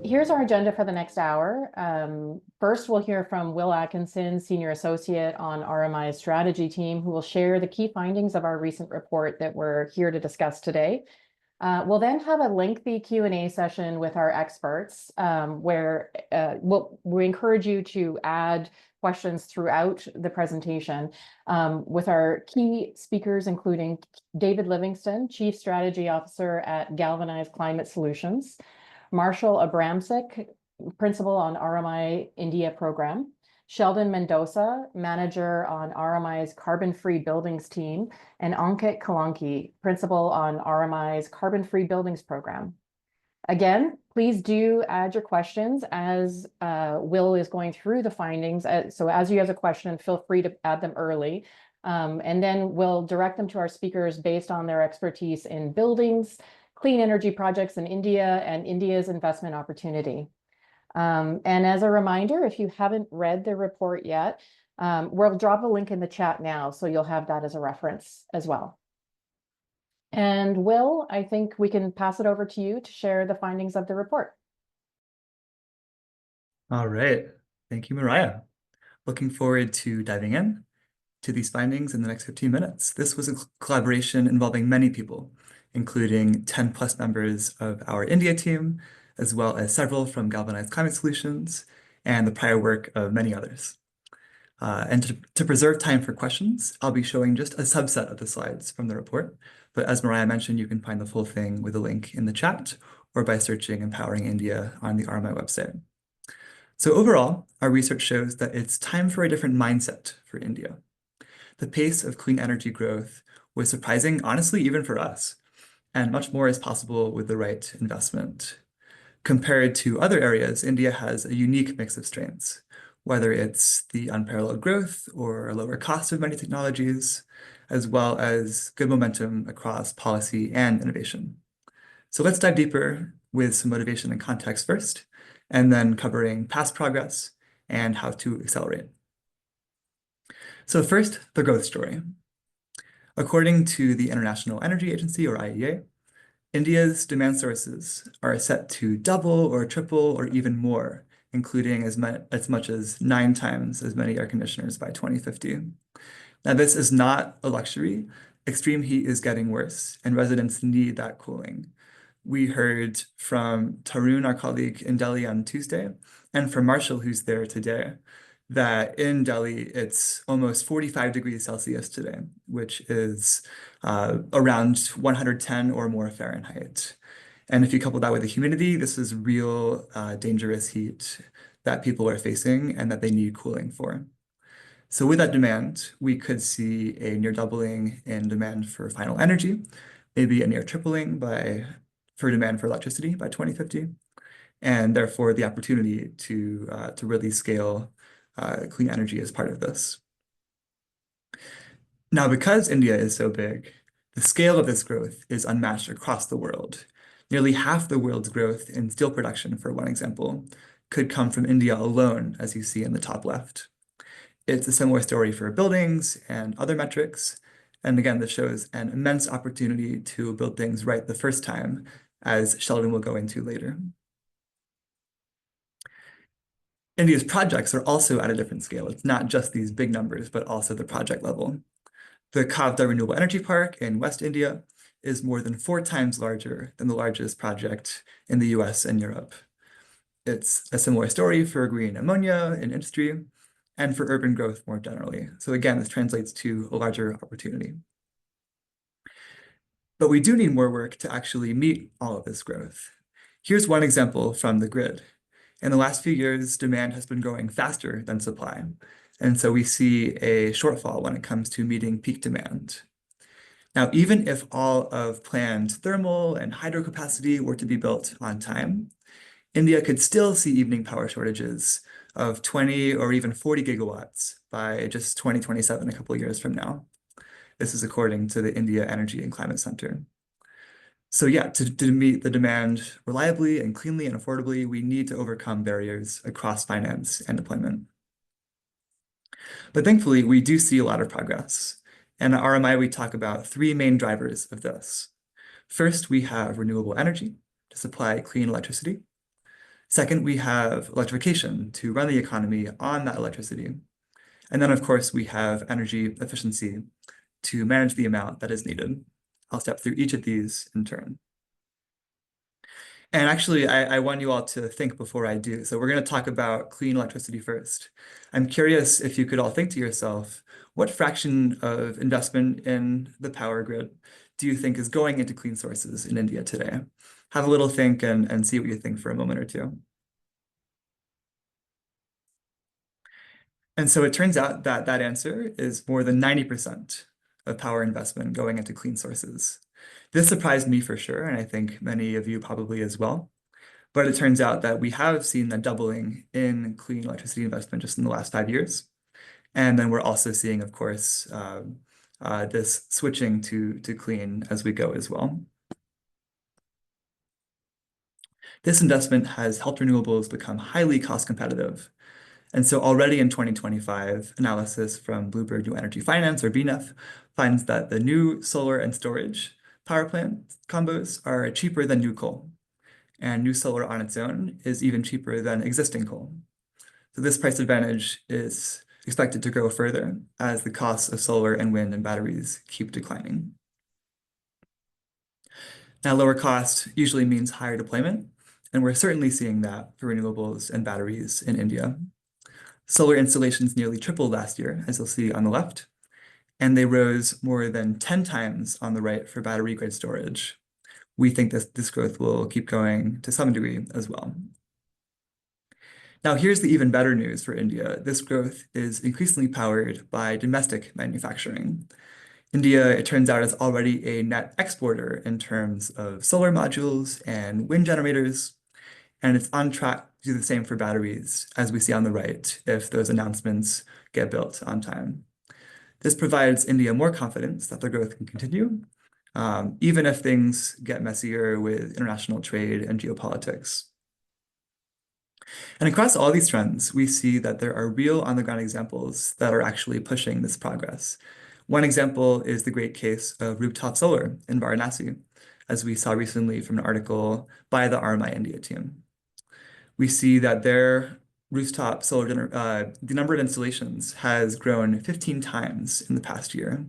Here's our agenda for the next hour. First, we'll hear from Will Atkinson, Senior Associate on RMI's strategy team, who will share the key findings of our recent report that we're here to discuss today. We'll then have a lengthy Q&A session with our experts, where we encourage you to add questions throughout the presentation, with our key speakers, including David Livingston, Chief Strategy Officer at Galvanized Climate Solutions, Marshall Abramczyk, Principal on RMI India Program, Sheldon Mendoza, Manager on RMI's Carbon-Free Buildings team, and Ankit Kalanki, Principal on RMI's Carbon-Free Buildings Program. Again, please do add your questions as Will is going through the findings. So as you have a question, feel free to add them early. And then we'll direct them to our speakers based on their expertise in buildings, clean energy projects in India, and India's investment opportunity. And as a reminder, if you haven't read the report yet, we'll drop a link in the chat now, so you'll have that as a reference as well. And Will, I think we can pass it over to you to share the findings of the report. All right. Thank you, Mariah. Looking forward to diving in to these findings in the next 15 minutes. This was a collaboration involving many people, including 10 plus members of our India team, as well as several from Galvanized Climate Solutions and the prior work of many others. And to preserve time for questions, I'll be showing just a subset of the slides from the report. But as Mariah mentioned, you can find the full thing with a link in the chat or by searching Empowering India on the RMI website. So overall, our research shows that it's time for a different mindset for India. The pace of clean energy growth was surprising, honestly, even for us, and much more is possible with the right investment. Compared to other areas, India has a unique mix of strengths, whether it's the unparalleled growth or lower cost of many technologies, as well as good momentum across policy and innovation. So let's dive deeper with some motivation and context first, and then covering past progress and how to accelerate. So first, the growth story. According to the International Energy Agency, or IEA, India's demand sources are set to double or triple or even more, including as much as 9 times as many air conditioners by 2050. Now, this is not a luxury. Extreme heat is getting worse, and residents need that cooling. We heard from Tarun, our colleague in Delhi on Tuesday, and from Marshall, who's there today, that in Delhi, it's almost 45 degrees Celsius today, which is around 110 or more Fahrenheit. And if you couple that with the humidity, this is real dangerous heat that people are facing and that they need cooling for. So with that demand, we could see a near doubling in demand for final energy, maybe a near tripling for demand for electricity by 2050, and therefore the opportunity to really scale clean energy as part of this. Now, because India is so big, the scale of this growth is unmatched across the world. Nearly half the world's growth in steel production, for one example, could come from India alone, as you see in the top left. It's a similar story for buildings and other metrics. And again, this shows an immense opportunity to build things right the first time, as Sheldon will go into later. India's projects are also at a different scale. It's not just these big numbers, but also the project level. The Khavda Renewable Energy Park in West India is more than 4 times larger than the largest project in the US and Europe. It's a similar story for green ammonia in industry and for urban growth more generally. So again, this translates to a larger opportunity. But we do need more work to actually meet all of this growth. Here's one example from the grid. In the last few years, demand has been growing faster than supply. And so we see a shortfall when it comes to meeting peak demand. Now, even if all of planned thermal and hydro capacity were to be built on time, India could still see evening power shortages of 20 or even 40 gigawatts by just 2027, a couple of years from now. This is according to the India Energy and Climate Center. So yeah, to meet the demand reliably and cleanly and affordably, we need to overcome barriers across finance and deployment. But thankfully, we do see a lot of progress. And at RMI, we talk about 3 main drivers of this. First, we have renewable energy to supply clean electricity. Second, we have electrification to run the economy on that electricity. And then, of course, we have energy efficiency to manage the amount that is needed. I'll step through each of these in turn. And actually, I want you all to think before I do. So we're going to talk about clean electricity first. I'm curious if you could all think to yourself, what fraction of investment in the power grid do you think is going into clean sources in India today? Have a little think and see what you think for a moment or two. And so it turns out that that answer is more than 90% of power investment going into clean sources. This surprised me for sure, and I think many of you probably as well. But it turns out that we have seen a doubling in clean electricity investment just in the last 5 years. And then we're also seeing, of course, this switching to clean as we go as well. This investment has helped renewables become highly cost competitive. And so already in 2025, analysis from Bloomberg New Energy Finance, or BNEF, finds that the new solar and storage power plant combos are cheaper than new coal. And new solar on its own is even cheaper than existing coal. So this price advantage is expected to grow further as the costs of solar and wind and batteries keep declining. Now, lower cost usually means higher deployment, and we're certainly seeing that for renewables and batteries in India. Solar installations nearly tripled last year, as you'll see on the left, and they rose more than 10 times on the right for battery-grade storage. We think this growth will keep going to some degree as well. Now, here's the even better news for India. This growth is increasingly powered by domestic manufacturing. India, it turns out, is already a net exporter in terms of solar modules and wind generators, and it's on track to do the same for batteries, as we see on the right, if those announcements get built on time. This provides India more confidence that their growth can continue, even if things get messier with international trade and geopolitics. And across all these trends, we see that there are real on-the-ground examples that are actually pushing this progress. One example is the great case of rooftop solar in Varanasi, as we saw recently from an article by the RMI India team. We see that their rooftop solar, the number of installations has grown 15 times in the past year.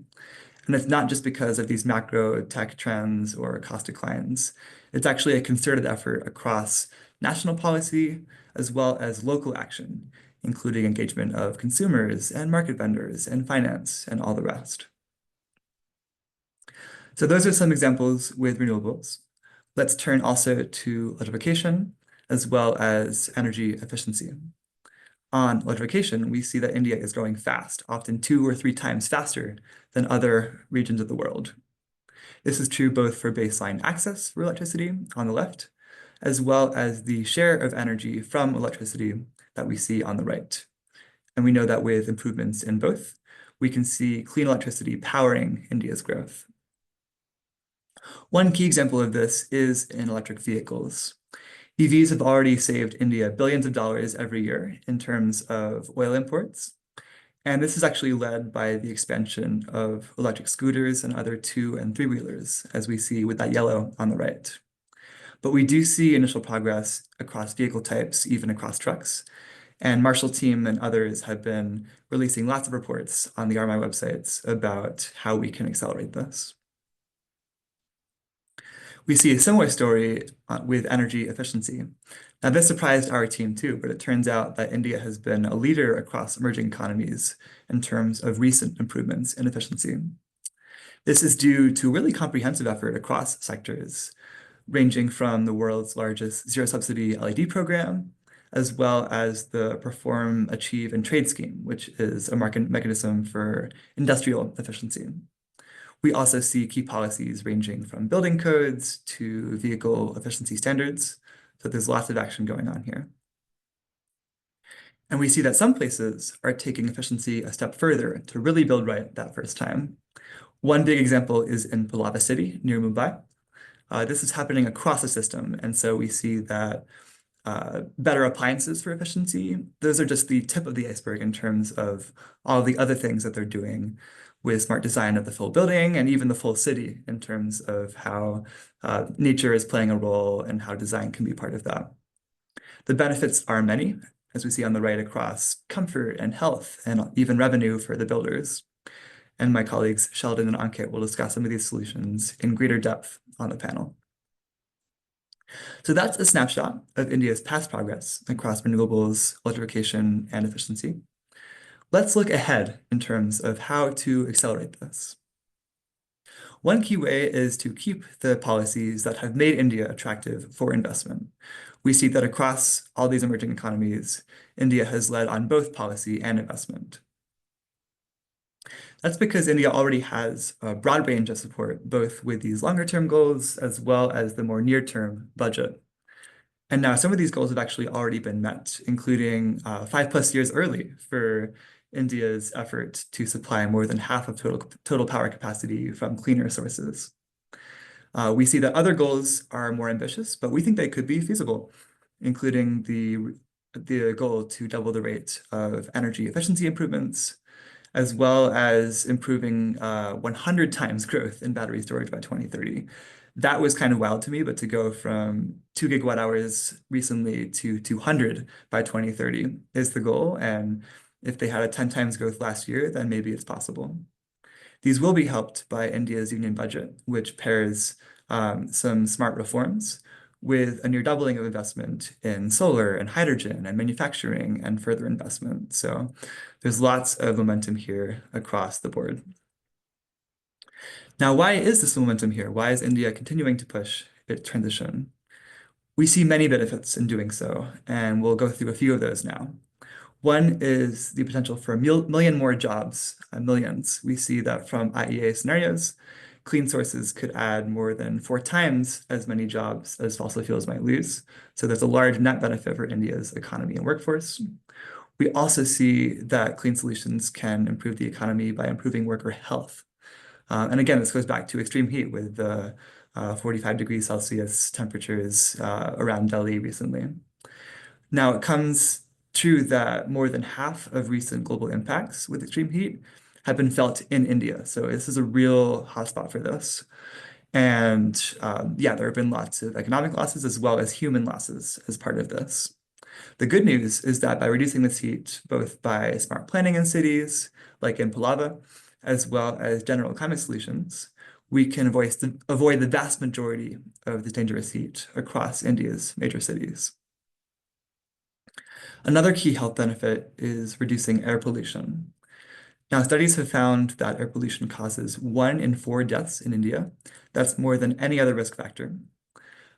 And it's not just because of these macro tech trends or cost declines. It's actually a concerted effort across national policy as well as local action, including engagement of consumers and market vendors and finance and all the rest. So those are some examples with renewables. Let's turn also to electrification as well as energy efficiency. On electrification, we see that India is growing fast, often 2 or 3 times faster than other regions of the world. This is true both for baseline access for electricity on the left, as well as the share of energy from electricity that we see on the right. And we know that with improvements in both, we can see clean electricity powering India's growth. One key example of this is in electric vehicles. EVs have already saved India billions of dollars every year in terms of oil imports. And this is actually led by the expansion of electric scooters and other 2- and 3-wheelers, as we see with that yellow on the right. But we do see initial progress across vehicle types, even across trucks. And Marshall team and others have been releasing lots of reports on the RMI websites about how we can accelerate this. We see a similar story with energy efficiency. Now, this surprised our team too, but it turns out that India has been a leader across emerging economies in terms of recent improvements in efficiency. This is due to a really comprehensive effort across sectors, ranging from the world's largest zero-subsidy LED program, as well as the Perform, Achieve, and Trade scheme, which is a market mechanism for industrial efficiency. We also see key policies ranging from building codes to vehicle efficiency standards. So there's lots of action going on here. And we see that some places are taking efficiency a step further to really build right that first time. One big example is in Palava City near Mumbai. This is happening across the system. And so we see that better appliances for efficiency, those are just the tip of the iceberg in terms of all the other things that they're doing with smart design of the full building and even the full city in terms of how nature is playing a role and how design can be part of that. The benefits are many, as we see on the right, across comfort and health and even revenue for the builders. And my colleagues Sheldon and Ankit will discuss some of these solutions in greater depth on the panel. So that's a snapshot of India's past progress across renewables, electrification, and efficiency. Let's look ahead in terms of how to accelerate this. One key way is to keep the policies that have made India attractive for investment. We see that across all these emerging economies, India has led on both policy and investment. That's because India already has a broad range of support, both with these longer-term goals as well as the more near-term budget. And now some of these goals have actually already been met, including 5+ years early for India's effort to supply more than half of total power capacity from cleaner sources. We see that other goals are more ambitious, but we think they could be feasible, including the goal to double the rate of energy efficiency improvements, as well as improving 100 times growth in battery storage by 2030. That was kind of wild to me, but to go from 2 gigawatt hours recently to 200 by 2030 is the goal. And if they had a 10 times growth last year, then maybe it's possible. These will be helped by India's union budget, which pairs some smart reforms with a near doubling of investment in solar and hydrogen and manufacturing and further investment. So there's lots of momentum here across the board. Now, why is this momentum here? Why is India continuing to push its transition? We see many benefits in doing so, and we'll go through a few of those now. One is the potential for a million more jobs, millions. We see that from IEA scenarios, clean sources could add more than 4 times as many jobs as fossil fuels might lose. So there's a large net benefit for India's economy and workforce. We also see that clean solutions can improve the economy by improving worker health. And again, this goes back to extreme heat with the 45 degrees Celsius temperatures around Delhi recently. Now, it comes true that more than half of recent global impacts with extreme heat have been felt in India. So this is a real hotspot for this. And yeah, there have been lots of economic losses as well as human losses as part of this. The good news is that by reducing this heat, both by smart planning in cities, like in Palava, as well as general climate solutions, we can avoid the vast majority of the dangerous heat across India's major cities. Another key health benefit is reducing air pollution. Now, studies have found that air pollution causes 1 in 4 deaths in India. That's more than any other risk factor.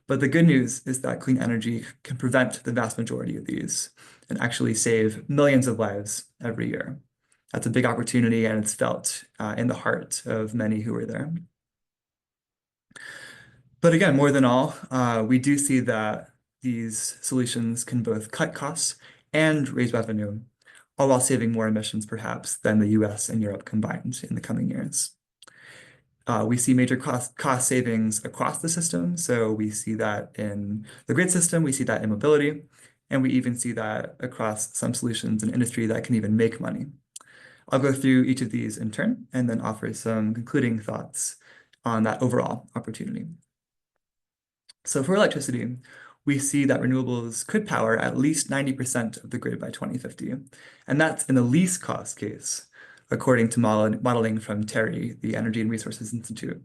But the good news is that clean energy can prevent the vast majority of these and actually save millions of lives every year. That's a big opportunity, and it's felt in the heart of many who are there. But again, more than all, we do see that these solutions can both cut costs and raise revenue, all while saving more emissions perhaps than the US and Europe combined in the coming years. We see major cost savings across the system. So we see that in the grid system, we see that in mobility, and we even see that across some solutions in industry that can even make money. I'll go through each of these in turn and then offer some concluding thoughts on that overall opportunity. So for electricity, we see that renewables could power at least 90% of the grid by 2050. And that's in the least cost case, according to modeling from TERI, the Energy and Resources Institute.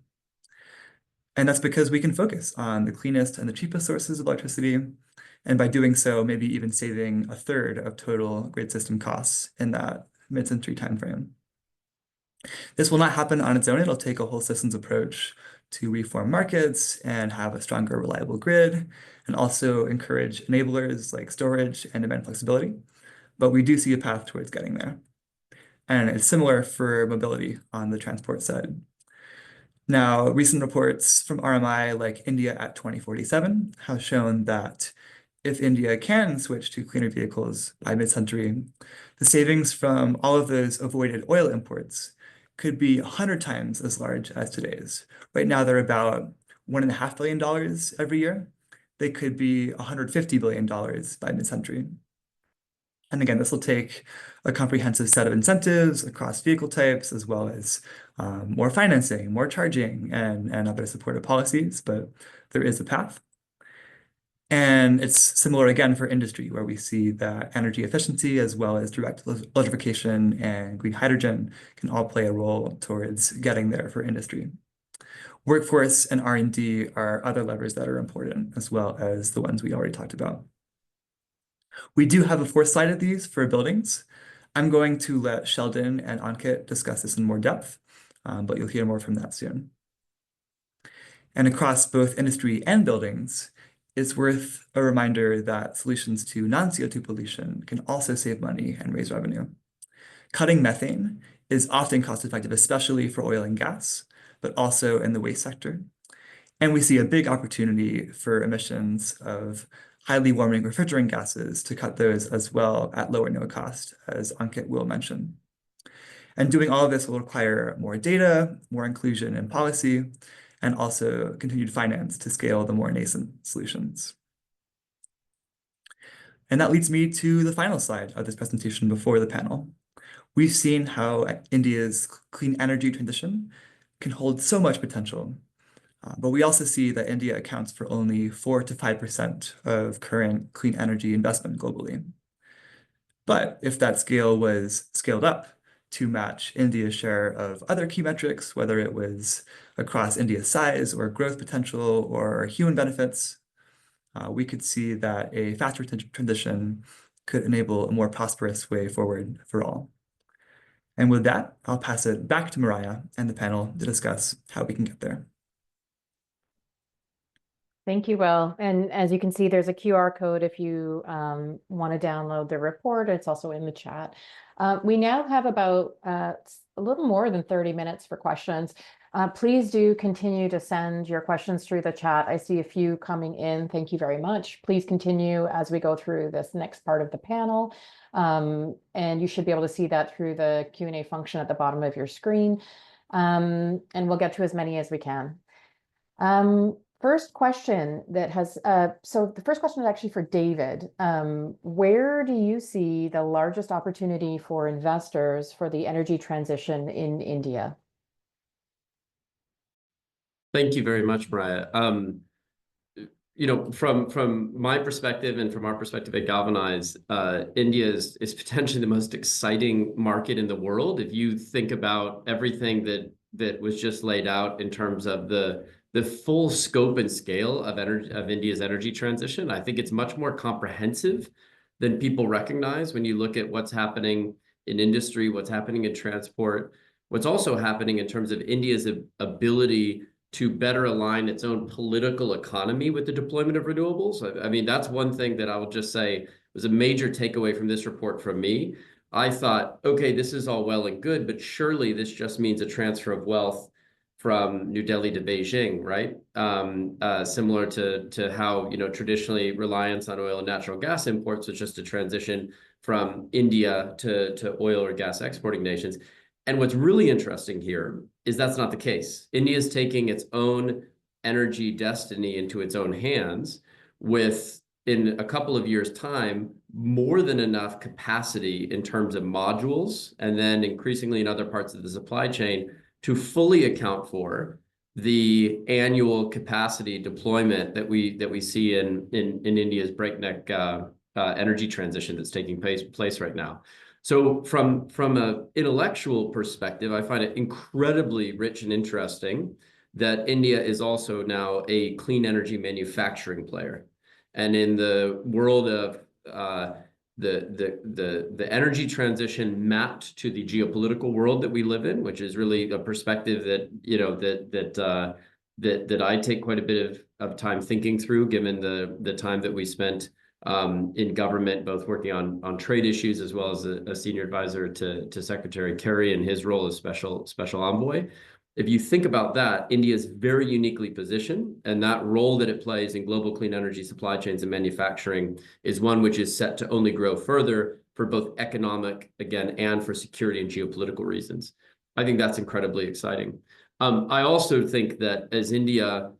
And that's because we can focus on the cleanest and the cheapest sources of electricity. And by doing so, maybe even saving a third of total grid system costs in that mid-century timeframe. This will not happen on its own. It'll take a whole systems approach to reform markets and have a stronger, reliable grid, and also encourage enablers like storage and demand flexibility. But we do see a path towards getting there. And it's similar for mobility on the transport side. Now, recent reports from RMI, like India at 2047, have shown that if India can switch to cleaner vehicles by mid-century, the savings from all of those avoided oil imports could be 100 times as large as today's. Right now, they're about $1.5 billion every year. They could be $150 billion by mid-century. And again, this will take a comprehensive set of incentives across vehicle types, as well as more financing, more charging, and other supportive policies, but there is a path. And And it's similar again for industry, where we see that energy efficiency as well as direct electrification and green hydrogen can all play a role towards getting there for industry. Workforce and R&D are other levers that are important, as well as the ones we already talked about. We do have a fourth slide of these for buildings. I'm going to let Sheldon and Ankit discuss this in more depth, but you'll hear more from that soon. And across both industry and buildings, it's worth a reminder that solutions to non-CO2 pollution can also save money and raise revenue. Cutting methane is often cost-effective, especially for oil and gas, but also in the waste sector. And we see a big opportunity for emissions of highly warming refrigerant gases to cut those as well at low or no cost, as Ankit will mention. And doing all of this will require more data, more inclusion in policy, and also continued finance to scale the more nascent solutions. And that leads me to the final slide of this presentation before the panel. We've seen how India's clean energy transition can hold so much potential, but we also see that India accounts for only 4 to 5% of current clean energy investment globally. But if that scale was scaled up to match India's share of other key metrics, whether it was across India's size or growth potential or human benefits, we could see that a faster transition could enable a more prosperous way forward for all. And with that, I'll pass it back to Mariah and the panel to discuss how we can get there. Thank you, Will. And as you can see, there's a QR code if you want to download the report. It's also in the chat. We now have about a little more than 30 minutes for questions. Please do continue to send your questions through the chat. I see a few coming in. Thank you very much. Please continue as we go through this next part of the panel. And you should be able to see that through the Q&A function at the bottom of your screen. And we'll get to as many as we can. First question that has, so the first question is actually for David. Where do you see the largest opportunity for investors for the energy transition in India? Thank you very much, Mariah. You know, from my perspective and from our perspective at Galvanize, India is potentially the most exciting market in the world. If you think about everything that was just laid out in terms of the full scope and scale of India's energy transition, I think it's much more comprehensive than people recognize when you look at what's happening in industry, what's happening in transport, what's also happening in terms of India's ability to better align its own political economy with the deployment of renewables. I mean, that's one thing that I will just say was a major takeaway from this report from me. I thought, okay, this is all well and good, but surely this just means a transfer of wealth from New Delhi to Beijing, right? Similar to how, you know, traditionally reliance on oil and natural gas imports was just a transition from India to oil or gas exporting nations. And what's really interesting here is that's not the case. India is taking its own energy destiny into its own hands with, in a couple of years' time, more than enough capacity in terms of modules, and then increasingly in other parts of the supply chain to fully account for the annual capacity deployment that we see in India's breakneck energy transition that's taking place right now. So from an intellectual perspective, I find it incredibly rich and interesting that India is also now a clean energy manufacturing player. And in the world of the energy transition mapped to the geopolitical world that we live in, which is really a perspective that, you know, that I take quite a bit of time thinking through, given the time that we spent in government, both working on trade issues as well as a senior advisor to Secretary Kerry in his role as special envoy. If you think about that, India is very uniquely positioned, and that role that it plays in global clean energy supply chains and manufacturing is one which is set to only grow further for both economic, again, and for security and geopolitical reasons. I think that's incredibly exciting. I also think that as India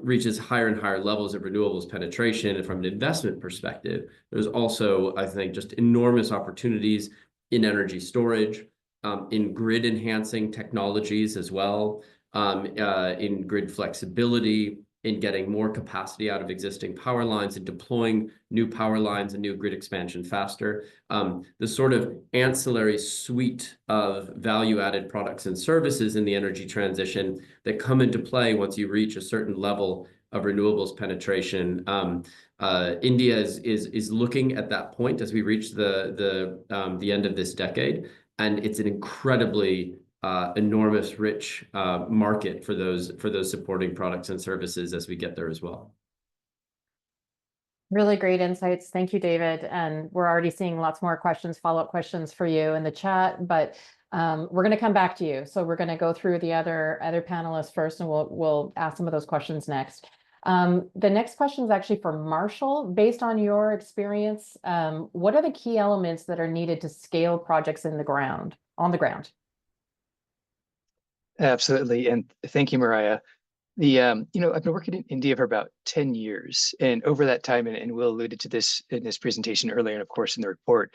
reaches higher and higher levels of renewables penetration, and from an investment perspective, there's also, I think, just enormous opportunities in energy storage, in grid enhancing technologies as well, in grid flexibility, in getting more capacity out of existing power lines and deploying new power lines and new grid expansion faster. The sort of ancillary suite of value-added products and services in the energy transition that come into play once you reach a certain level of renewables penetration. India is looking at that point as we reach the end of this decade, and it's an incredibly enormous, rich market for those supporting products and services as we get there as well. Really great insights. Thank you, David. And we're already seeing lots more questions, follow-up questions for you in the chat, but we're going to come back to you. So we're going to go through the other panelists first, and we'll ask some of those questions next. The next question is actually for Marshall. Based on your experience, what are the key elements that are needed to scale projects on the ground? Absolutely. And thank you, Mariah. I've been working in India for about 10 years. And over that time, and Will alluded to this in his presentation earlier, and of course in the report,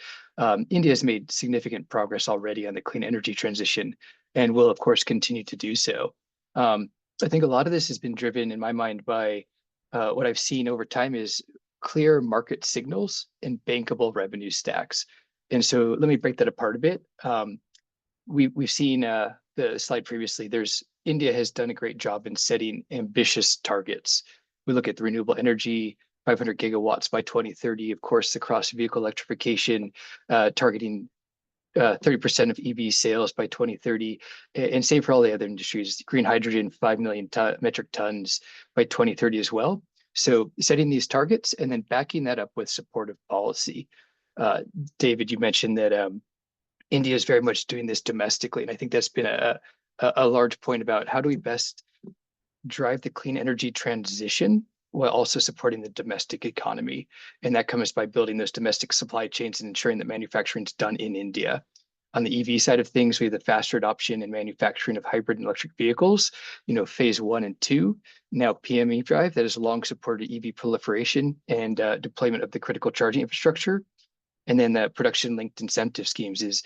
India has made significant progress already on the clean energy transition and will, of course, continue to do so. I think a lot of this has been driven, in my mind, by what I've seen over time is clear market signals and bankable revenue stacks. And so let me break that apart a bit. We've seen the slide previously. India has done a great job in setting ambitious targets. We look at the renewable energy, 500 gigawatts by 2030, of course, across vehicle electrification, targeting 30% of EV sales by 2030, and same for all the other industries. Green hydrogen, 5 million metric tons by 2030 as well. So setting these targets and then backing that up with supportive policy. David, you mentioned that India is very much doing this domestically, and I think that's been a large point about how do we best drive the clean energy transition while also supporting the domestic economy. And that comes by building those domestic supply chains and ensuring that manufacturing is done in India. On the EV side of things, we have the faster adoption and manufacturing of hybrid and electric vehicles, phase 1 and 2. Now PME drive that has long supported EV proliferation and deployment of the critical charging infrastructure. And then the production linked incentive schemes is,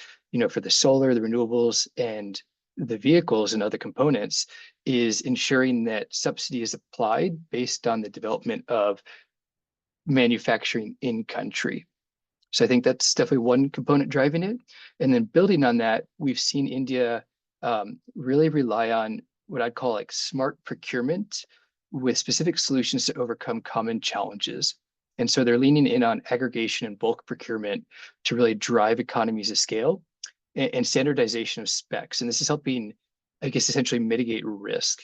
for the solar, the renewables, and the vehicles and other components, is ensuring that subsidy is applied based on the development of manufacturing in country. So I think that's definitely one component driving it. And then building on that, we've seen India really rely on what I'd call like smart procurement with specific solutions to overcome common challenges. And so they're leaning in on aggregation and bulk procurement to really drive economies of scale and standardization of specs. And this is helping, I guess, essentially mitigate risk.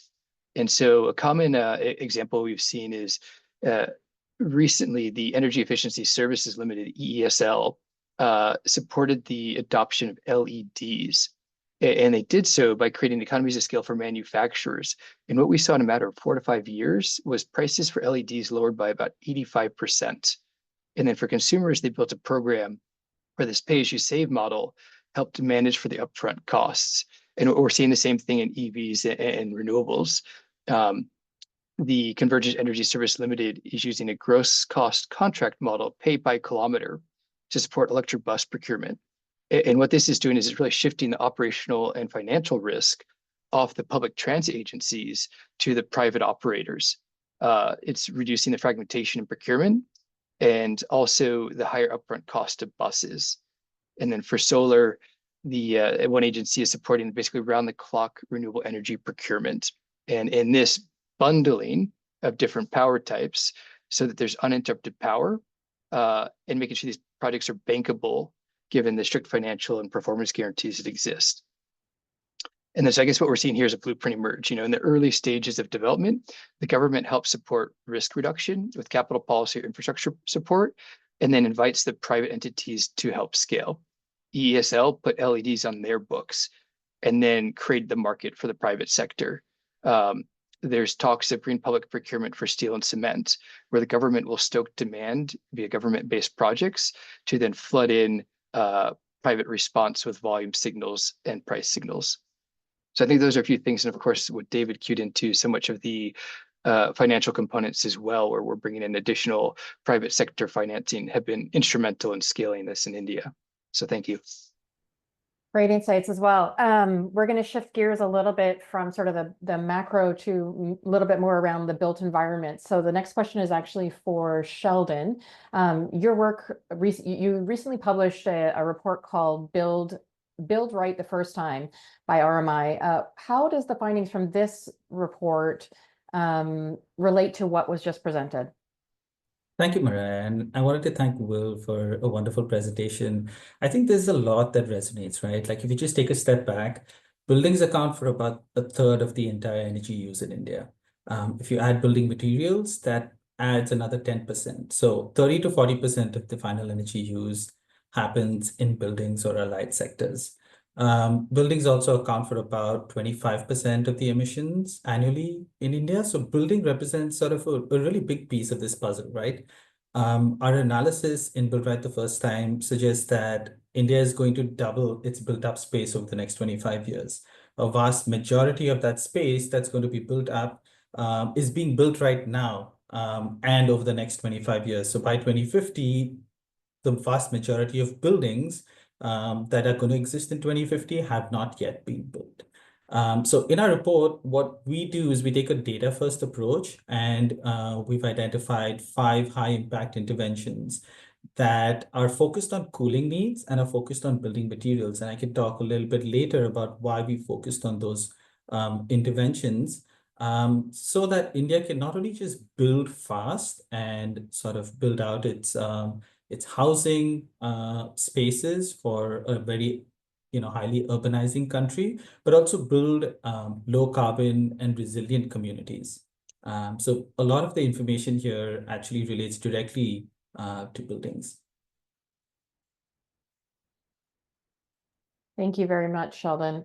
And so a common example we've seen is recently the Energy Efficiency Services Limited, EESL, supported the adoption of LEDs. And they did so by creating economies of scale for manufacturers. And what we saw in a matter of 4 to 5 years was prices for LEDs lowered by about 85%. And then for consumers, they built a program where this pay-as-you-save model helped to manage for the upfront costs. And we're seeing the same thing in EVs and renewables. The Convergent Energy Service Limited is using a gross cost contract model paid by kilometer to support electric bus procurement. And what this is doing is it's really shifting the operational and financial risk off the public transit agencies to the private operators. It's reducing the fragmentation in procurement and also the higher upfront cost of buses. And then for solar, the one agency is supporting basically round-the-clock renewable energy procurement. And in this bundling of different power types so that there's uninterrupted power and making sure these projects are bankable given the strict financial and performance guarantees that exist. And then so I guess what we're seeing here is a blueprint emerge. In the early stages of development, the government helps support risk reduction with capital policy or infrastructure support, and then invites the private entities to help scale. EESL put LEDs on their books and then created the market for the private sector. There's talks of green public procurement for steel and cement, where the government will stoke demand via government-based projects to then flood in private response with volume signals and price signals. So I think those are a few things. And of course, what David cued into so much of the financial components as well, where we're bringing in additional private sector financing, have been instrumental in scaling this in India. So thank you. Great insights as well. We're going to shift gears a little bit from sort of the macro to a little bit more around the built environment. So the next question is actually for Sheldon. Your work, you recently published a report called Build Right the First Time by RMI. How does the findings from this report relate to what was just presented? Thank you, Mariah. And I wanted to thank Will for a wonderful presentation. I think there's a lot that resonates, right? Like if you just take a step back, buildings account for about a third of the entire energy use in India. If you add building materials, that adds another 10%. So 30 to 40% of the final energy use happens in buildings or allied sectors. Buildings also account for about 25% of the emissions annually in India. So building represents sort of a really big piece of this puzzle, right? Our analysis in Build Right the First Time suggests that India is going to double its built up space over the next 25 years. A vast majority of that space that's going to be built up is being built right now and over the next 25 years. So by 2050, the vast majority of buildings that are going to exist in 2050 have not yet been built. So in our report, what we do is we take a data first approach, and we've identified 5 high impact interventions that are focused on cooling needs and are focused on building materials. And I can talk a little bit later about why we focused on those interventions, so that India can not only just build fast and sort of build out its housing spaces for a very highly urbanizing country, but also build low carbon and resilient communities. So a lot of the information here actually relates directly to buildings. Thank you very much, Sheldon.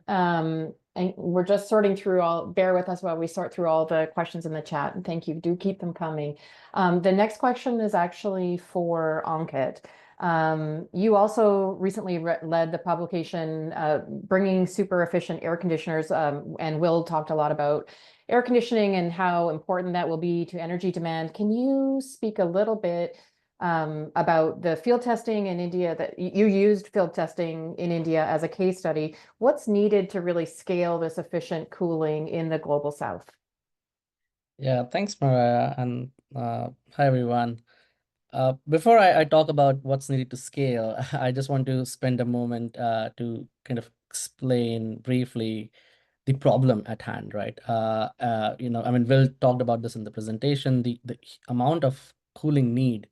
And we're just sorting through bear with us while we sort through all the questions in the chat, and thank you. Do keep them coming. The next question is actually for Ankit. You also recently led the publication Bringing Super Efficient Air Conditioners, and Will talked a lot about air conditioning and how important that will be to energy demand. Can you speak a little bit about the field testing in India, that you used field testing in India as a case study? What's needed to really scale this efficient cooling in the global south? Yeah, thanks, Mariah, and hi, everyone. Before I talk about what's needed to scale, I just want to spend a moment to kind of explain briefly the problem at hand, right? I mean, Will talked about this in the presentation. The amount of cooling need,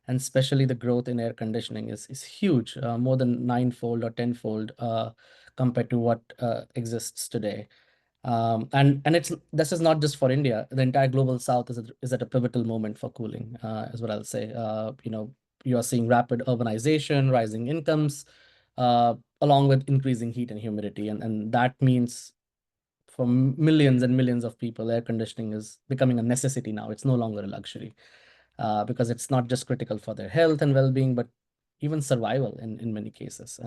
and especially the growth in air conditioning, is huge, more than 9-fold or 10-fold compared to what exists today. And this is not just for India. The entire global south is at a pivotal moment for cooling, is what I'll say. You are seeing rapid urbanization, rising incomes, along with increasing heat and humidity, and that means for millions and millions of people, air conditioning is becoming a necessity now. It's no longer a luxury, because it's not just critical for their health and well-being, but even survival in many cases.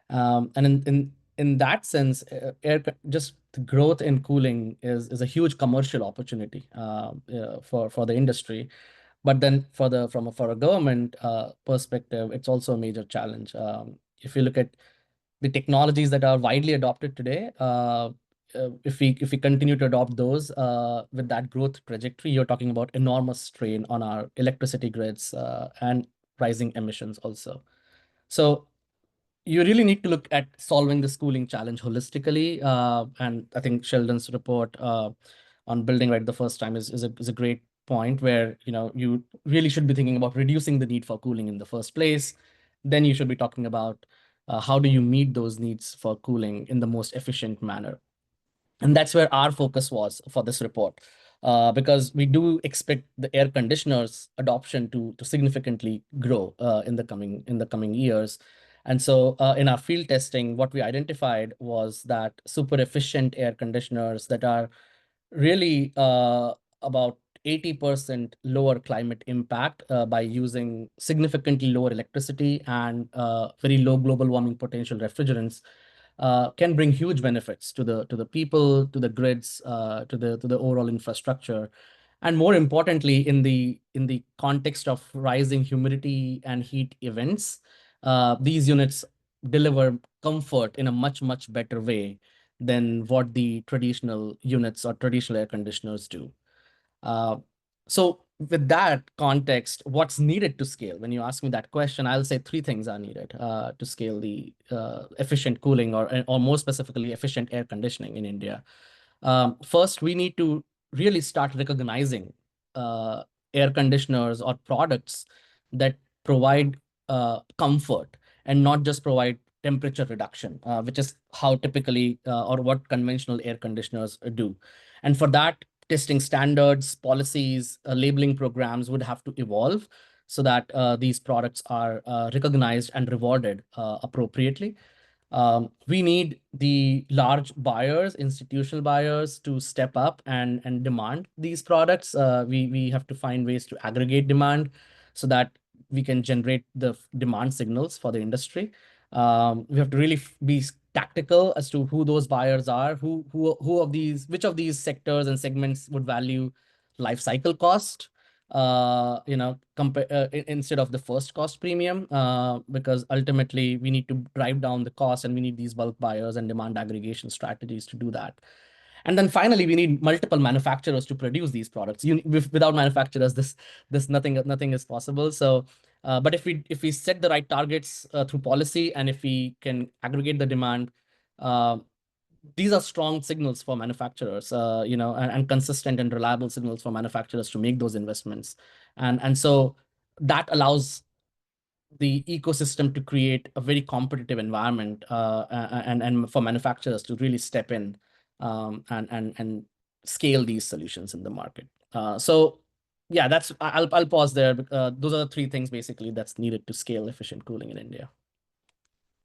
And in that sense, just the growth in cooling is a huge commercial opportunity for the industry. But then for a government perspective, it's also a major challenge. If you look at the technologies that are widely adopted today, if we continue to adopt those with that growth trajectory, you're talking about enormous strain on our electricity grids and rising emissions also. So you really need to look at solving this cooling challenge holistically. And I think Sheldon's report on Building Right the First Time is a great point, where you really should be thinking about reducing the need for cooling in the first place. Then you should be talking about how do you meet those needs for cooling in the most efficient manner. And that's where our focus was for this report, because we do expect the air conditioners adoption to significantly grow in the coming years. And so in our field testing, what we identified was that super efficient air conditioners that are really about 80% lower climate impact by using significantly lower electricity and very low global warming potential refrigerants can bring huge benefits to the people, to the grids, to the overall infrastructure. And more importantly, in the context of rising humidity and heat events, these units deliver comfort in a much, much better way than what the traditional units or traditional air conditioners do. So with that context, what's needed to scale? When you ask me that question, I'll say three things are needed to scale the efficient cooling or more specifically efficient air conditioning in India. First, we need to really start recognizing air conditioners or products that provide comfort and not just provide temperature reduction, which is how typically or what conventional air conditioners do. And for that, testing standards, policies, labeling programs would have to evolve so that these products are recognized and rewarded appropriately. We need the large buyers, institutional buyers, to step up and demand these products. We have to find ways to aggregate demand so that we can generate the demand signals for the industry. We have to really be tactical as to who those buyers are, which of these sectors and segments would value life cycle cost, instead of the first cost premium, because ultimately we need to drive down the cost and we need these bulk buyers and demand aggregation strategies to do that. And then finally, we need multiple manufacturers to produce these products. Without manufacturers, this nothing is possible. So, but if we set the right targets through policy, and if we can aggregate the demand, these are strong signals for manufacturers, and consistent and reliable signals for manufacturers to make those investments. And so that allows the ecosystem to create a very competitive environment, and for manufacturers to really step in and scale these solutions in the market. So yeah, I'll pause there. Those are the three things basically that's needed to scale efficient cooling in India.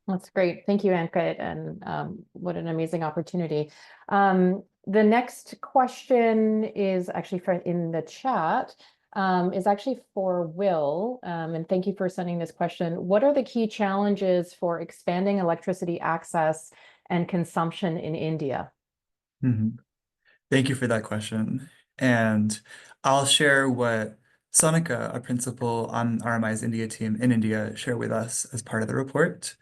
That's great. Thank you, Ankit, and what an amazing opportunity. The next question is actually in the chat, is actually for Will, and thank you for sending this question. What are the key challenges for expanding electricity access and consumption in India? Thank you for that question. And I'll share what Sonika, a principal on RMI's India team in India, shared with us as part of the report.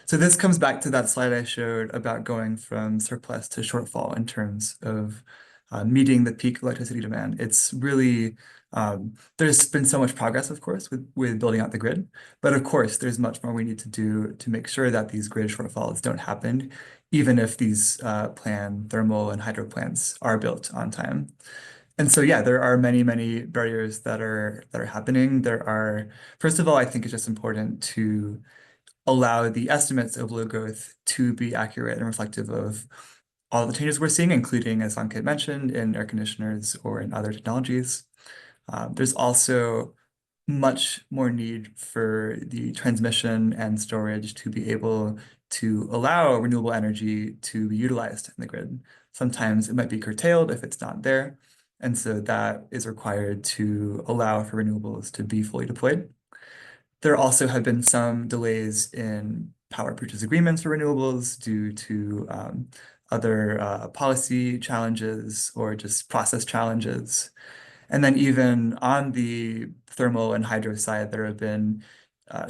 So this comes back to that slide I showed about going from surplus to shortfall in terms of meeting the peak electricity demand. It's really, there's been so much progress, of course, with building out the grid. But of course, there's much more we need to do to make sure that these grid shortfalls don't happen, even if these planned thermal and hydro plants are built on time. And so, yeah, there are many, many barriers that are happening. First of all, I think it's just important to allow the estimates of load growth to be accurate and reflective of all the changes we're seeing, including, as Ankit mentioned, in air conditioners or in other technologies. There's also much more need for the transmission and storage to be able to allow renewable energy to be utilized in the grid. Sometimes it might be curtailed if it's not there. And so that is required to allow for renewables to be fully deployed. There also have been some delays in power purchase agreements for renewables due to other policy challenges or just process challenges. And then even on the thermal and hydro side, there have been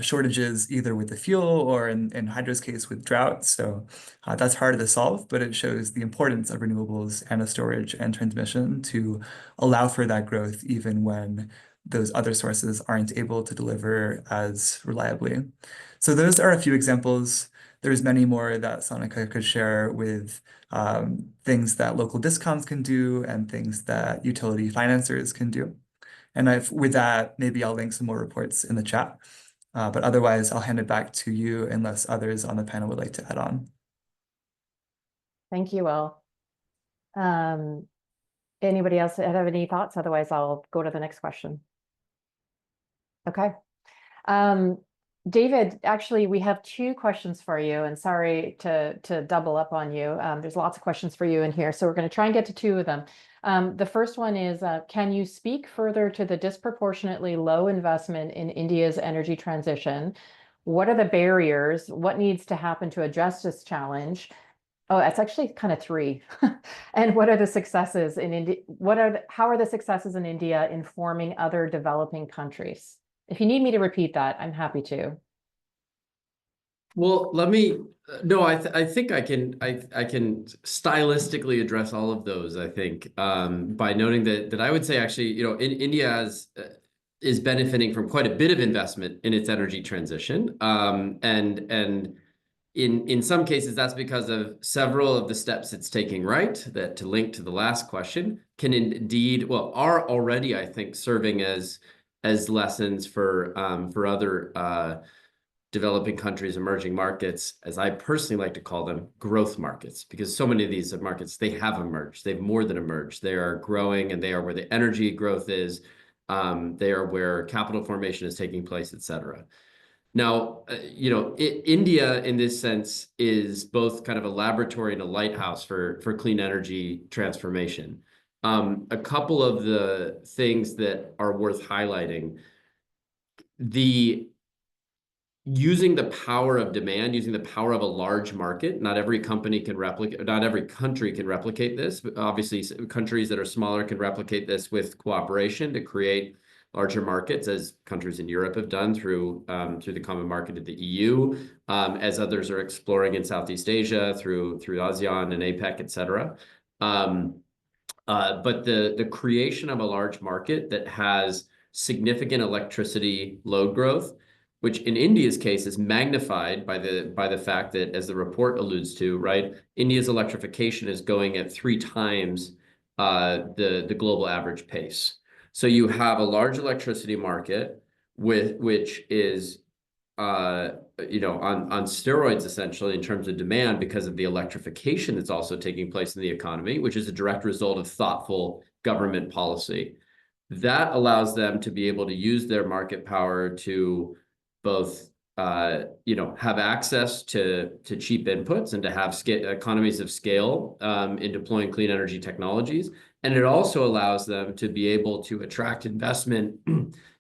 shortages either with the fuel or in hydro's case with drought. So that's harder to solve, but it shows the importance of renewables and of storage and transmission to allow for that growth even when those other sources aren't able to deliver as reliably. So those are a few examples. There's many more that Sonika could share with things that local discoms can do and things that utility financiers can do. And with that, maybe I'll link some more reports in the chat. But otherwise, I'll hand it back to you unless others on the panel would like to add on. Thank you, Will. Anybody else have any thoughts? Otherwise, I'll go to the next question. Okay. David, actually, we have two questions for you, and sorry to double up on you. There's lots of questions for you in here, so we're going to try and get to two of them. The first one is, can you speak further to the disproportionately low investment in India's energy transition? What are the barriers? What needs to happen to address this challenge? Oh, that's actually kind of three. And what are the successes in India? How are the successes in India informing other developing countries? If you need me to repeat that, I'm happy to. Well, let me. No, I think I can stylistically address all of those. I think by noting that I would say actually, India is benefiting from quite a bit of investment in its energy transition, and in some cases that's because of several of the steps it's taking right. That, to link to the last question, can indeed, well, are already, I think, serving as lessons for other developing countries, emerging markets, as I personally like to call them, growth markets, because so many of these markets, they have emerged. They've more than emerged. They are growing, and they are where the energy growth is. They are where capital formation is taking place, et cetera. Now, India, in this sense, is both kind of a laboratory and a lighthouse for clean energy transformation. A couple of the things that are worth highlighting: using the power of demand, using the power of a large market. Not every company can replicate, not every country can replicate this, but obviously countries that are smaller can replicate this with cooperation to create larger markets, as countries in Europe have done through the common market of the EU, as others are exploring in Southeast Asia through ASEAN and APEC, et cetera. But the creation of a large market that has significant electricity load growth, which in India's case is magnified by the fact that, as the report alludes to, right, India's electrification is going at 3 times the global average pace. So you have a large electricity market which is on steroids, essentially, in terms of demand, because of the electrification that's also taking place in the economy, which is a direct result of thoughtful government policy. That allows them to be able to use their market power to both have access to cheap inputs and to have economies of scale in deploying clean energy technologies. And it also allows them to be able to attract investment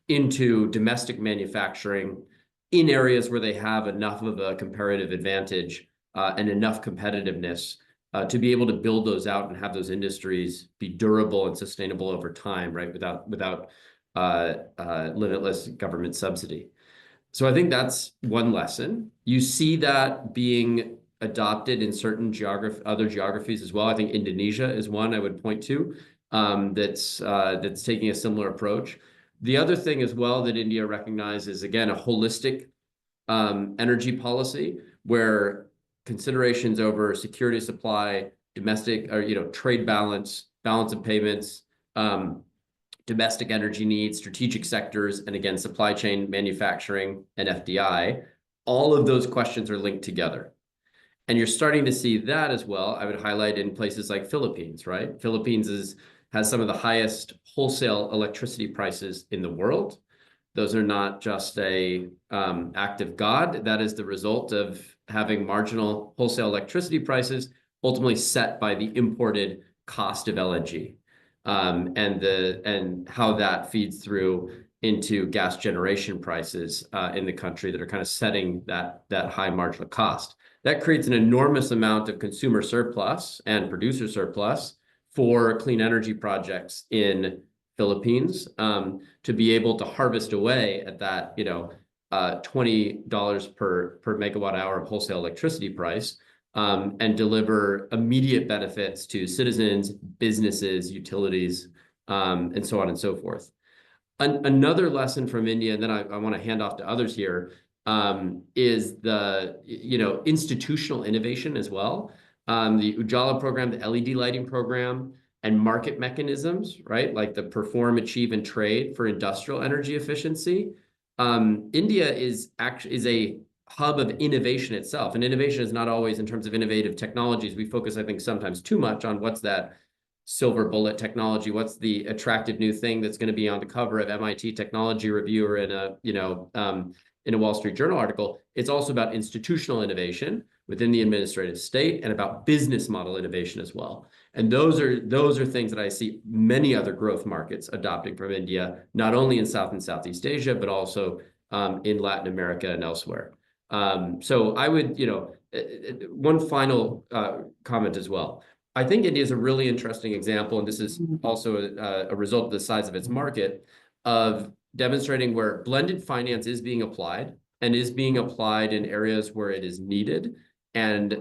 into domestic manufacturing in areas where they have enough of a comparative advantage and enough competitiveness to be able to build those out and have those industries be durable and sustainable over time, right, without limitless government subsidy. So I think that's one lesson. You see that being adopted in certain other geographies as well. I think Indonesia is one I would point to that's taking a similar approach. The other thing as well that India recognizes, again, a holistic energy policy where considerations over security of supply, domestic or trade balance of payments, domestic energy needs, strategic sectors, and again, supply chain, manufacturing, and FDI, all of those questions are linked together. And you're starting to see that as well. I would highlight in places like Philippines, right? Philippines has some of the highest wholesale electricity prices in the world. Those are not just a act of God. That is the result of having marginal wholesale electricity prices ultimately set by the imported cost of LNG. And how that feeds through into gas generation prices in the country that are kind of setting that high marginal cost. That creates an enormous amount of consumer surplus and producer surplus for clean energy projects in Philippines to be able to harvest away at that $20 per megawatt hour of wholesale electricity price. And deliver immediate benefits to citizens, businesses, utilities, and so on and so forth. Another lesson from India, and then I want to hand off to others here, is the institutional innovation as well. The Ujala program, the LED lighting program, and market mechanisms, right? Like the perform, achieve, and trade for industrial energy efficiency. India is a hub of innovation itself. And innovation is not always in terms of innovative technologies. We focus, I think, sometimes too much on what's that silver bullet technology, what's the attractive new thing that's going to be on the cover of MIT Technology Review or in a Wall Street Journal article. It's also about institutional innovation within the administrative state and about business model innovation as well. And those are things that I see many other growth markets adopting from India, not only in South and Southeast Asia, but also in Latin America and elsewhere. So I would, one final comment as well. I think India is a really interesting example, and this is also a result of the size of its market, of demonstrating where blended finance is being applied and is being applied in areas where it is needed, and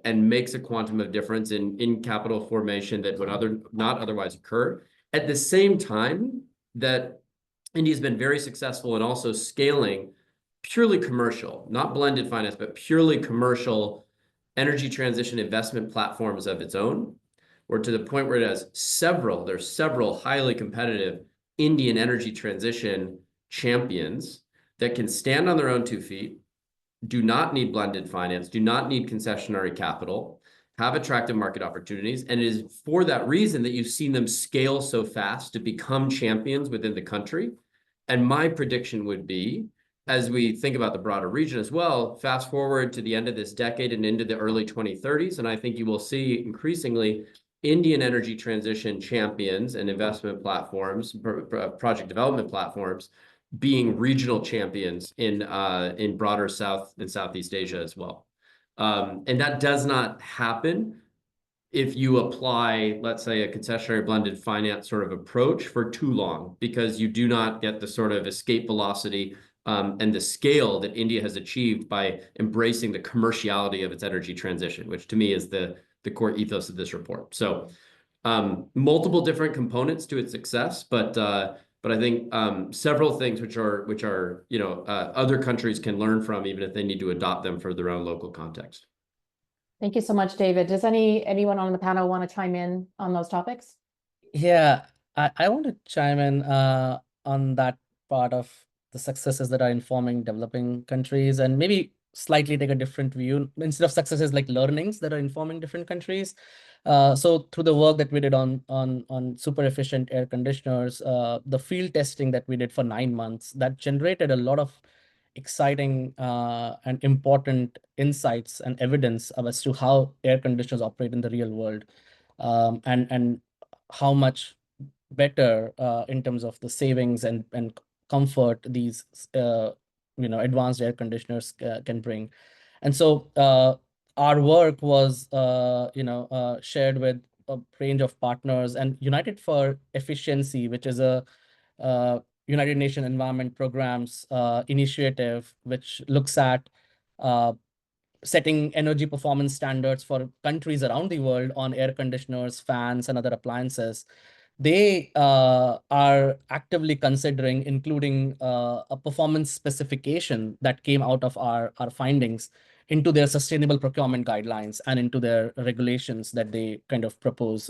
makes a quantum of difference in capital formation that would not otherwise occur. At the same time that India's been very successful in also scaling purely commercial, not blended finance, but purely commercial energy transition investment platforms of its own, or to the point where it has there's several highly competitive Indian energy transition champions that can stand on their own 2 feet, do not need blended finance, do not need concessionary capital, have attractive market opportunities. And it is for that reason that you've seen them scale so fast to become champions within the country. And my prediction would be, as we think about the broader region as well, fast forward to the end of this decade and into the early 2030s, and I think you will see increasingly Indian energy transition champions and investment platforms, project development platforms, being regional champions in broader South and Southeast Asia as well. And that does not happen if you apply, let's say, a concessionary blended finance sort of approach for too long, because you do not get the sort of escape velocity and the scale that India has achieved by embracing the commerciality of its energy transition, which to me is the core ethos of this report. So multiple different components to its success, but I think several things which are other countries can learn from, even if they need to adopt them for their own local context. Thank you so much, David. Does anyone on the panel want to chime in on those topics? Yeah, I want to chime in on that part of the successes that are informing developing countries, and maybe slightly take a different view. Instead of successes, like learnings that are informing different countries. So through the work that we did on super efficient air conditioners, the field testing that we did for 9 months, that generated a lot of exciting and important insights and evidence as to how air conditioners operate in the real world, and how much better in terms of the savings and comfort these advanced air conditioners can bring. And so our work was shared with a range of partners, and United for Efficiency, which is a United Nations Environment Program's initiative, which looks at setting energy performance standards for countries around the world on air conditioners, fans, and other appliances. They are actively considering including a performance specification that came out of our findings into their sustainable procurement guidelines and into their regulations that they kind of propose,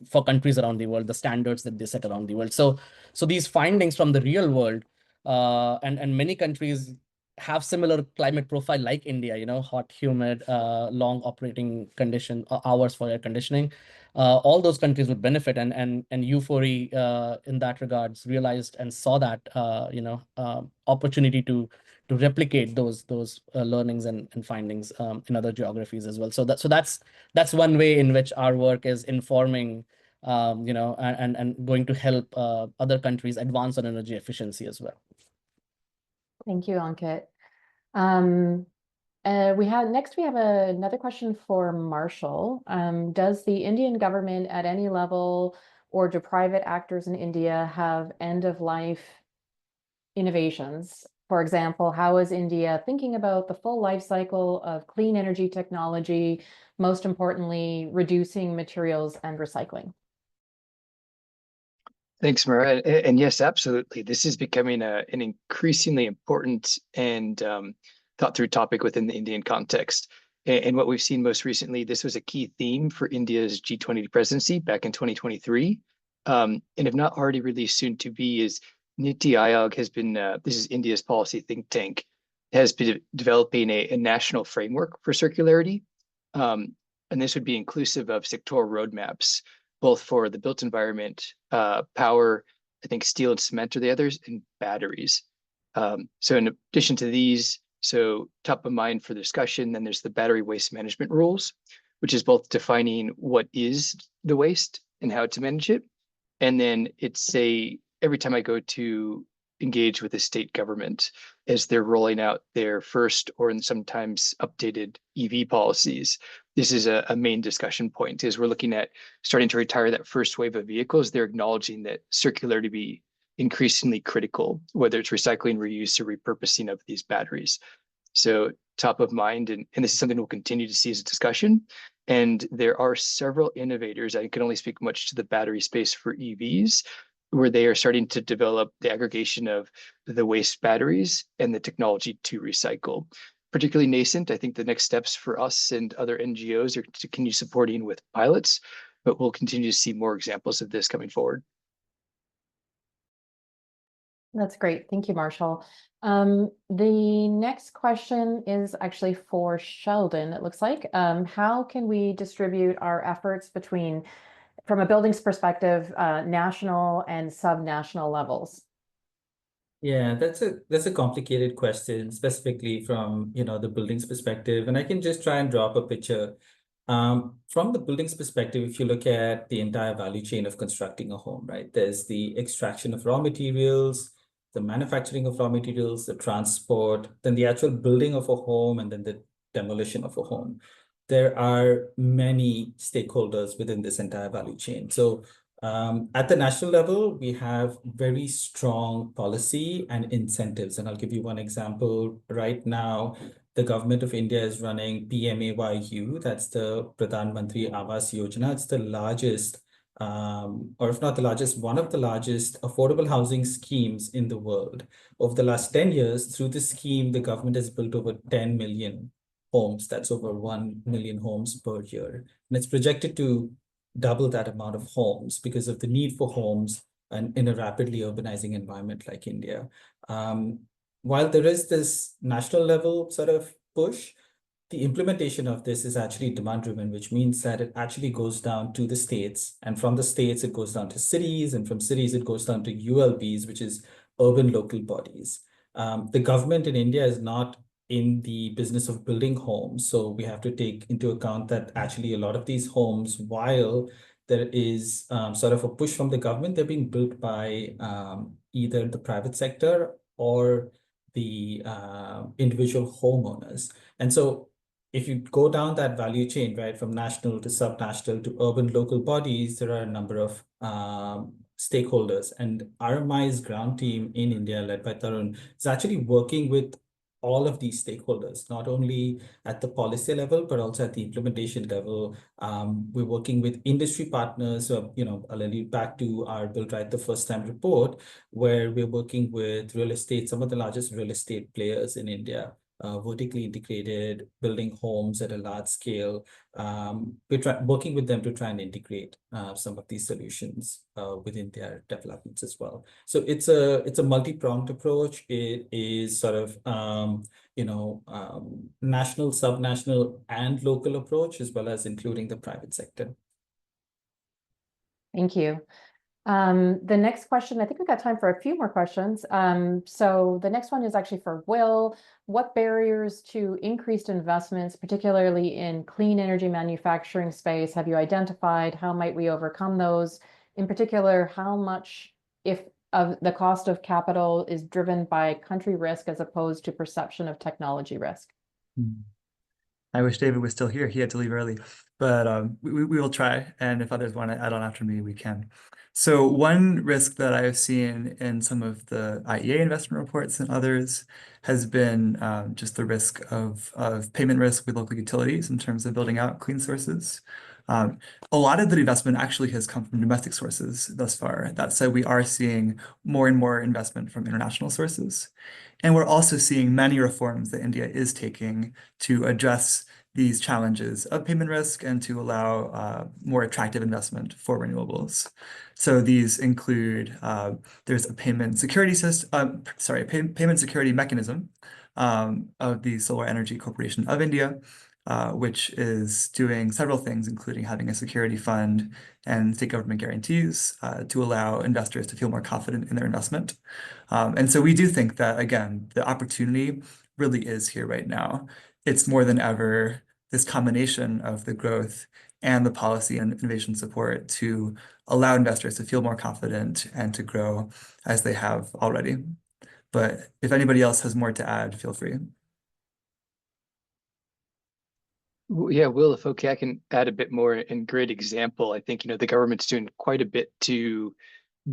for countries around the world, the standards that they set around the world. So these findings from the real world, and many countries have similar climate profile like India, hot, humid, long operating condition hours for air conditioning. All those countries would benefit, and U4E in that regards realized and saw that opportunity to replicate those learnings and findings in other geographies as well. So that's one way in which our work is informing, and going to help other countries advance on energy efficiency as well. Thank you, Ankit. We have another question for Marshall. Does the Indian government at any level, or do private actors in India have end-of-life innovations? For example, how is India thinking about the full life cycle of clean energy technology, most importantly, reducing materials and recycling? Thanks, Mara. And yes, absolutely. This is becoming an increasingly important and thought through topic within the Indian context. And what we've seen most recently, this was a key theme for India's G20 presidency back in 2023. And if not already released, soon to be, is Niti Aayog has been, this is India's policy think tank, has been developing a national framework for circularity. And this would be inclusive of sectoral roadmaps, both for the built environment, power, I think steel and cement are the others, and batteries. So in addition to these, so top of mind for discussion, then there's the battery waste management rules, which is both defining what is the waste and how to manage it. And then it's every time I go to engage with the state government as they're rolling out their first or sometimes updated EV policies, this is a main discussion point. As we're looking at starting to retire that first wave of vehicles, they're acknowledging that circularity increasingly critical, whether it's recycling, reuse, or repurposing of these batteries. So top of mind, and this is something we'll continue to see as a discussion. And there are several innovators, I can only speak much to the battery space for EVs, where they are starting to develop the aggregation of the waste batteries and the technology to recycle. Particularly nascent, I think the next steps for us and other NGOs are to continue supporting with pilots, but we'll continue to see more examples of this coming forward. That's great. Thank you, Marshall. The next question is actually for Sheldon, it looks like. How can we distribute our efforts between, from a buildings perspective, national and subnational levels? Yeah, that's a complicated question, specifically from the buildings perspective. And I can just try and drop a picture. From the buildings perspective, if you look at the entire value chain of constructing a home, right? There's the extraction of raw materials, the manufacturing of raw materials, the transport, then the actual building of a home, and then the demolition of a home. There are many stakeholders within this entire value chain. So at the national level, we have very strong policy and incentives. And I'll give you one example. Right now, the government of India is running PMAYU, that's the Pradhan Mantri Awas Yojana. It's the largest, or if not the largest, one of the largest affordable housing schemes in the world. Over the last 10 years, through this scheme, the government has built over 10 million homes. That's over 1 million homes per year. And it's projected to double that amount of homes because of the need for homes and in a rapidly urbanizing environment like India. While there is this national level sort of push, the implementation of this is actually demand driven, which means that it actually goes down to the states, and from the states it goes down to cities, and from cities it goes down to ULBs, which is urban local bodies. The government in India is not in the business of building homes, so we have to take into account that actually a lot of these homes, while there is sort of a push from the government, they're being built by either the private sector or the individual homeowners. And so if you go down that value chain, right, from national to subnational to urban local bodies, there are a number of stakeholders. And RMI's ground team in India, led by Tarun, is actually working with all of these stakeholders, not only at the policy level, but also at the implementation level. We're working with industry partners. So, I'll lead back to our Build Right the First Time report, where we're working with real estate, some of the largest real estate players in India, vertically integrated, building homes at a large scale. We're working with them to try and integrate some of these solutions within their developments as well. So it's a multi-pronged approach. It is sort of national, subnational, and local approach, as well as including the private sector. Thank you. The next question, I think we've got time for a few more questions. So the next one is actually for Will. What barriers to increased investments, particularly in clean energy manufacturing space, have you identified? How might we overcome those? In particular, how much, if of the cost of capital, is driven by country risk as opposed to perception of technology risk? I wish David was still here. He had to leave early, but we will try. And if others want to add on after me, we can. So one risk that I have seen in some of the IEA investment reports and others has been just the risk of payment risk with local utilities in terms of building out clean sources. A lot of the investment actually has come from domestic sources thus far. That said, we are seeing more and more investment from international sources. And we're also seeing many reforms that India is taking to address these challenges of payment risk and to allow more attractive investment for renewables. So these include there's a payment security system, payment security mechanism of the Solar Energy Corporation of India, which is doing several things, including having a security fund and state government guarantees to allow investors to feel more confident in their investment. And so we do think that, again, the opportunity really is here right now. It's more than ever this combination of the growth and the policy and innovation support to allow investors to feel more confident and to grow as they have already. But if anybody else has more to add, feel free. Yeah, Will, if okay, I can add a bit more. And great example. I think, the government's doing quite a bit to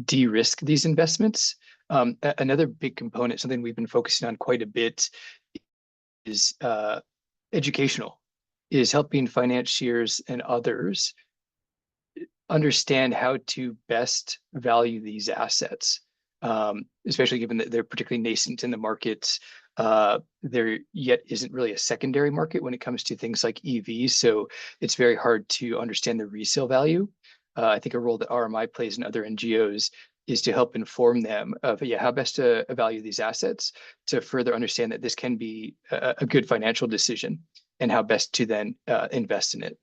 de-risk these investments. Another big component, something we've been focusing on quite a bit, is educational, is helping financiers and others understand how to best value these assets, especially given that they're particularly nascent in the markets. There yet isn't really a secondary market when it comes to things like EVs, so it's very hard to understand the resale value. I think a role that RMI plays and other NGOs is to help inform them of how best to value these assets, to further understand that this can be a good financial decision and how best to then invest in it.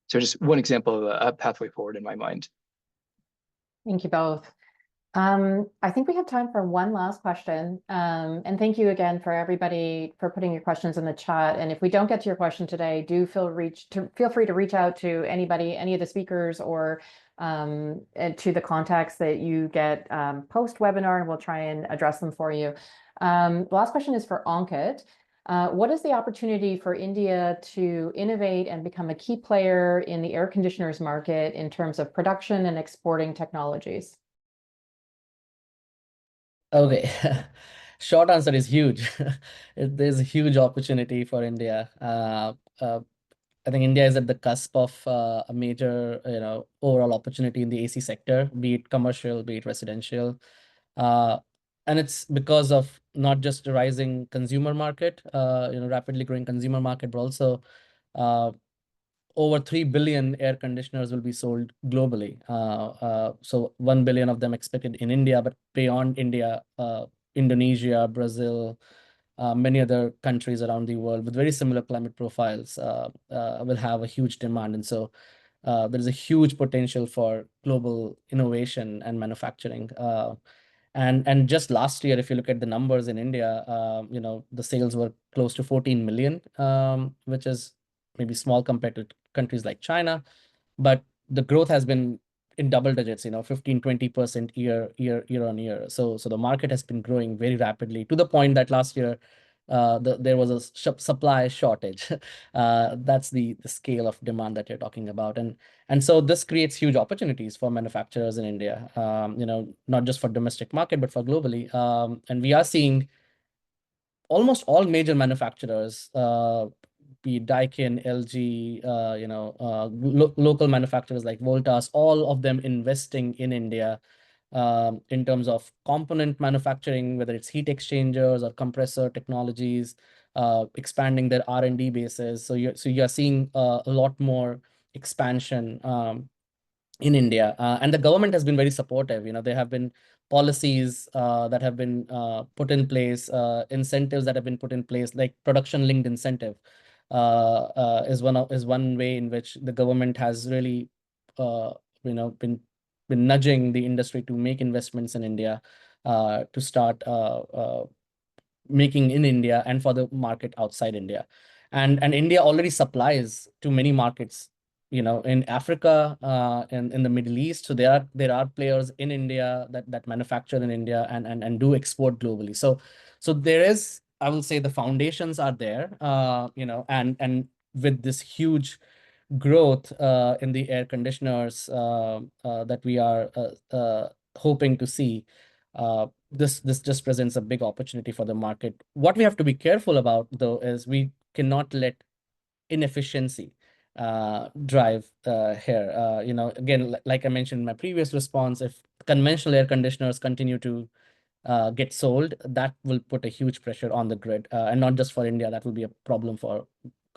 So just one example of a pathway forward in my mind. Thank you both. I think we have time for one last question. And thank you again for everybody for putting your questions in the chat. And if we don't get to your question today, do feel free to reach out to anybody, any of the speakers, or to the contacts that you get post webinar, and we'll try and address them for you. The last question is for Ankit. What is the opportunity for India to innovate and become a key player in the air conditioners market in terms of production and exporting technologies? Okay, short answer is huge. There's a huge opportunity for India. I think India is at the cusp of a major, overall opportunity in the AC sector, be it commercial, be it residential. And it's because of not just the rising consumer market, rapidly growing consumer market, but also over 3 billion air conditioners will be sold globally. So 1 billion of them expected in India, but beyond India, Indonesia, Brazil, many other countries around the world with very similar climate profiles will have a huge demand. And so there is a huge potential for global innovation and manufacturing. And just last year, if you look at the numbers in India, the sales were close to 14 million, which is maybe small compared to countries like China, but the growth has been in double digits, 15-20% year on year. So the market has been growing very rapidly, to the point that last year there was a supply shortage. That's the scale of demand that you're talking about. And so this creates huge opportunities for manufacturers in India, not just for domestic market, but for globally. And we are seeing almost all major manufacturers, be it Daikin, LG, local manufacturers like Voltas, all of them investing in India in terms of component manufacturing, whether it's heat exchangers or compressor technologies, expanding their R&D bases. So you're seeing a lot more expansion in India, and the government has been very supportive. There have been policies that have been put in place, incentives that have been put in place, like production-linked incentive is one way in which the government has really been nudging the industry to make investments in India, to start making in India and for the market outside India. And India already supplies to many markets, in Africa, and in the Middle East. So there are players in India that manufacture in India and do export globally. So there is, I will say, the foundations are there, and with this huge growth in the air conditioners that we are hoping to see, this just presents a big opportunity for the market. What we have to be careful about, though, is we cannot let inefficiency drive here. Again, like I mentioned in my previous response, if conventional air conditioners continue to get sold, that will put a huge pressure on the grid, and not just for India. That will be a problem for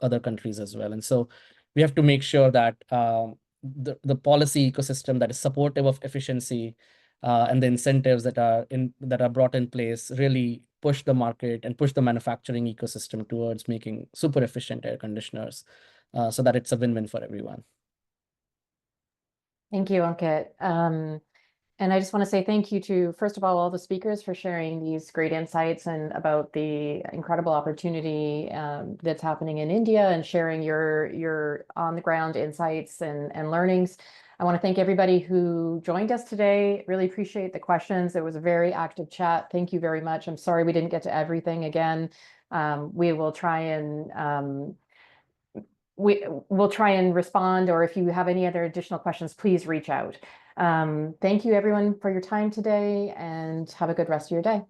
other countries as well. And so we have to make sure that the policy ecosystem that is supportive of efficiency and the incentives that are brought in place really push the market and push the manufacturing ecosystem towards making super efficient air conditioners, so that it's a win-win for everyone. Thank you, Ankit. And I just want to say thank you to, first of all the speakers for sharing these great insights and about the incredible opportunity that's happening in India, and sharing your on-the-ground insights and learnings. I want to thank everybody who joined us today. Really appreciate the questions. It was a very active chat. Thank you very much. I'm sorry we didn't get to everything again. We will try and we'll try and respond, or if you have any other additional questions, please reach out. Thank you everyone for your time today and have a good rest of your day.